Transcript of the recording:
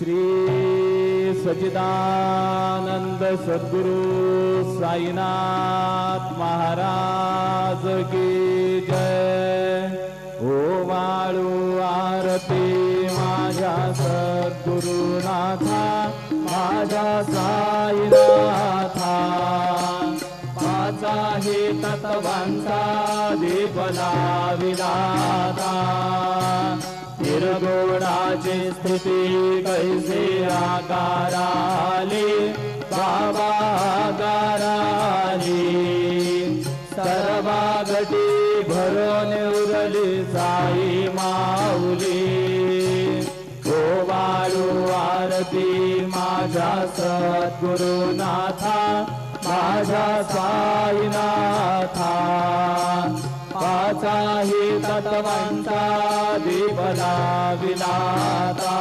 श्री सच्चिदानंद सद्गुरु साईनाथ महाराज की जय। ओ वाळू आरती माझ्या सद्गुरुनाथा, माझ्या साईनाथा। माझा हे तत्वांचा दीप लाविलाता, निर्गुणाची स्थिती कैसे आकाराली बाबा आकाराली। सर्वागटी भरून उरली साई माऊली। ओ वाळू आरती माझ्या सद्गुरुनाथा, माझ्या साईनाथा। पाचाही तत्वांचा दीप लाविलाता,